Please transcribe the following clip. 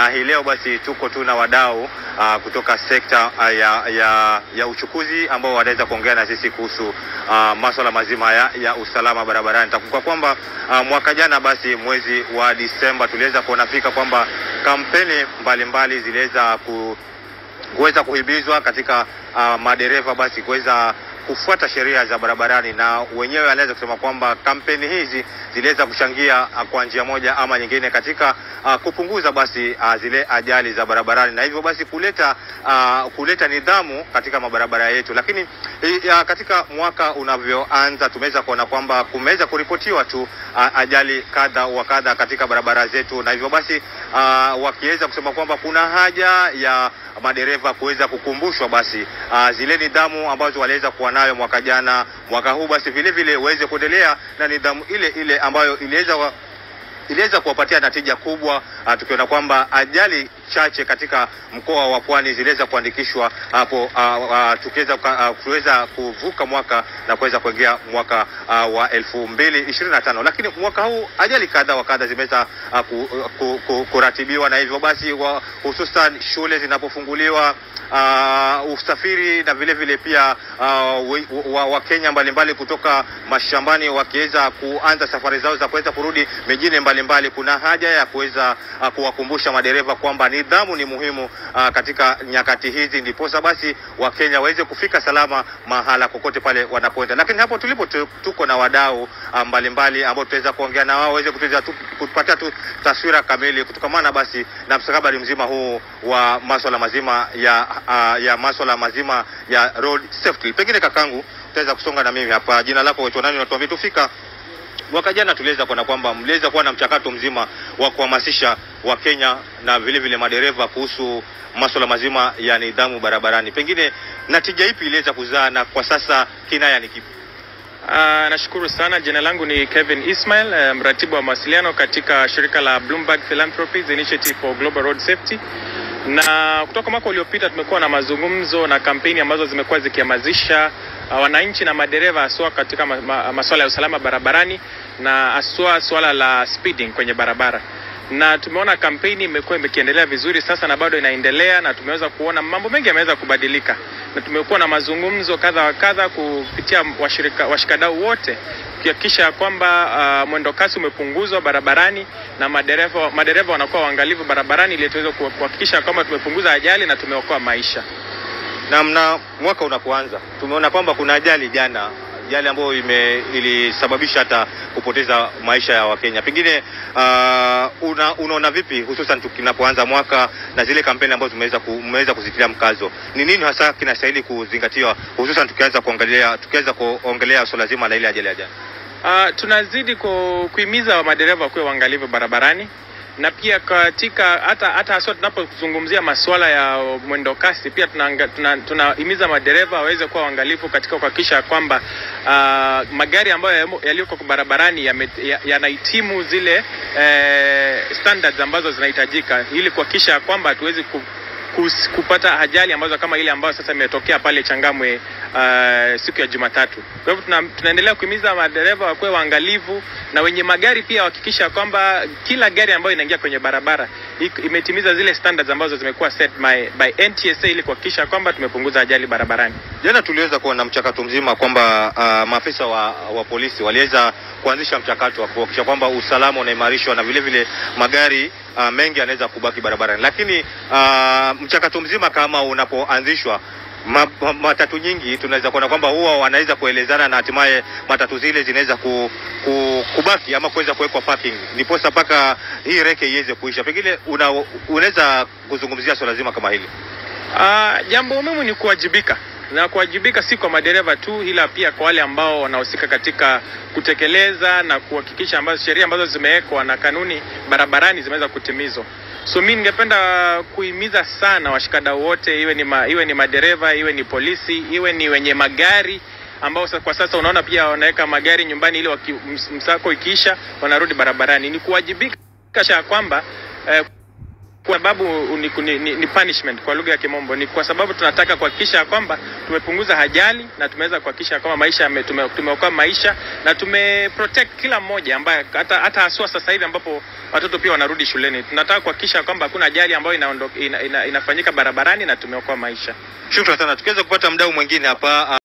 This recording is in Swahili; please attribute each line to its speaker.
Speaker 1: na hii leo basi tuko tu na wadau kutoka sekta ya uchukuzi ambao wanaweza kuongea na sisi kuhusu masuala mazima ya usalama barabarani. Nitakumbuka kwamba mwaka jana basi mwezi wa Disemba tuliweza kuonafika kwamba kampeni mbalimbali ziliweza kuweza kuhimizwa katika madereva basi kuweza kufuata sheria za barabarani, na wenyewe anaweza kusema kwamba kampeni hizi ziliweza kuchangia kwa njia moja ama nyingine katika kupunguza basi zile ajali za barabarani, na hivyo basi kuleta nidhamu katika mabarabara yetu. Lakini katika mwaka unavyoanza tumeweza kuona kwamba kumeweza kuripotiwa tu ajali kadha wa kadha katika barabara zetu, na hivyo basi wakiweza kusema kwamba kuna haja ya madereva kuweza kukumbushwa basi zile nidhamu ambazo waliweza kuwa nayo mwaka jana, mwaka huu basi vile vile waweze kuendelea na nidhamu ile ambayo iliweza kuwapatia natija kubwa, tukiona kwamba ajali chache katika mkoa wa Pwani ziliweza kuandikishwa hapo, tuweza kuvuka mwaka na kuweza kuingia mwaka wa 2025. Lakini mwaka huu ajali kadha wa kadha zimeweza kuratibiwa, na hivyo basi hususan shule zinapofunguliwa, usafiri na vile vile pia Wakenya mbalimbali kutoka mashambani wakiweza kuanza safari zao za kuweza kurudi mijini mbalimbali, kuna haja ya kuweza kuwakumbusha madereva kwamba nidhamu ni muhimu katika nyakati hizi, ndiposa basi Wakenya waweze kufika salama mahala kokote pale wanapoenda. Lakini hapo tulipo tuko na wadau mbalimbali ambao tutaweza kuongea na wao waweze kutupatia taswira kamili kutokamana basi na mstakabali mzima huu wa masuala mazima ya road safety. Pengine kakangu utaweza kusonga na mimi hapa. Jina lako wetu nani, unatuambia tufika mwaka jana tuliweza kuona kwamba mliweza kuwa na mchakato mzima wa kuhamasisha Wakenya na vile vile madereva kuhusu masuala mazima ya nidhamu barabarani. Pengine natija ipi iliweza kuzaa na kwa sasa kinaya ni kipi?
Speaker 2: Nashukuru sana. Jina langu ni Kevin Ismail, mratibu wa mawasiliano katika shirika la Bloomberg Philanthropies Initiative for Global Road Safety. Na kutoka mwaka uliopita tumekuwa na mazungumzo na kampeni ambazo zimekuwa zikihamasisha wananchi na madereva haswa katika masuala ya usalama barabarani na haswa swala la speeding kwenye barabara. Na tumeona kampeni imekuwa ikiendelea vizuri sasa na bado inaendelea, na tumeweza kuona mambo mengi yameweza kubadilika. Na tumekuwa na mazungumzo kadha wa kadha kupitia washikadau wote kuhakikisha kwamba mwendo kasi umepunguzwa barabarani na madereva wanakuwa waangalifu barabarani ili tuweze kuhakikisha kwamba tumepunguza ajali na tumeokoa maisha.
Speaker 1: Na mwaka unapoanza tumeona kwamba kuna ajali jana, ajali ambayo ilisababisha hata kupoteza maisha ya Wakenya. Pengine unaona vipi hususan tunapoanza mwaka na zile kampeni ambazo tumeweza kuzitia mkazo? Ni nini hasa kinastahili kuzingatiwa hususan tukianza kuongelea swala zima la ile ajali ya jana?
Speaker 2: Tunazidi kuhimiza madereva kuwa waangalifu barabarani, na pia katika hata haswa tunapozungumzia masuala ya mwendo kasi pia tunahimiza madereva waweze kuwa waangalifu katika kuhakikisha kwamba magari ambayo yaliyoko barabarani yanahitimu zile standards ambazo zinahitajika, ili kuhakikisha kwamba hatuwezi kupata ajali ambazo kama ile ambayo sasa imetokea pale Changamwe siku ya Jumatatu. Kwa hivyo tunaendelea kuhimiza madereva wakuwe waangalifu, na wenye magari pia wahakikisha kwamba kila gari ambayo inaingia kwenye barabara imetimiza zile standards ambazo zimekuwa set by NTSA ili kuhakikisha kwamba tumepunguza ajali barabarani.
Speaker 1: Jana tuliweza kuwa na mchakato mzima kwamba maafisa wa polisi waliweza kuanzisha mchakato wa kuhakikisha kwamba usalama unaimarishwa na vile vile magari mengi yanaweza kubaki barabarani. Lakini mchakato mzima kama unapoanzishwa, matatu nyingi tunaweza kuona kwamba huwa wanaweza kuelezana na hatimaye matatu zile zinaweza kubaki ama kuweza kuwekwa parking ndiposa paka hii reke iweze kuisha. Pengine unaweza kuzungumzia swala zima kama hili?
Speaker 2: Jambo muhimu ni kuwajibika, na kuwajibika si kwa madereva tu, ila pia kwa wale ambao wanahusika katika kutekeleza na kuhakikisha sheria ambazo zimewekwa na kanuni barabarani zimeweza kutimizwa. So mimi ningependa kuhimiza sana washikadau wote, iwe ni madereva, iwe ni polisi, iwe ni wenye magari ambao kwa sasa unaona pia wanaweka magari nyumbani ili msako ikiisha wanarudi barabarani, ni kuwajibika kwamba Kwa sababu ni punishment kwa lugha ya Kimombo, ni kwa sababu tunataka kuhakikisha kwamba tumepunguza ajali na tumeweza kuhakikisha kwamba maisha tumeokoa maisha na tumeprotect kila mmoja ambaye hata haswa sasa hivi ambapo watoto pia wanarudi shuleni. Tunataka kuhakikisha kwamba hakuna ajali ambayo inafanyika barabarani na tumeokoa maisha.
Speaker 1: Shukrani sana. Tukiweza kupata mdau mwingine hapa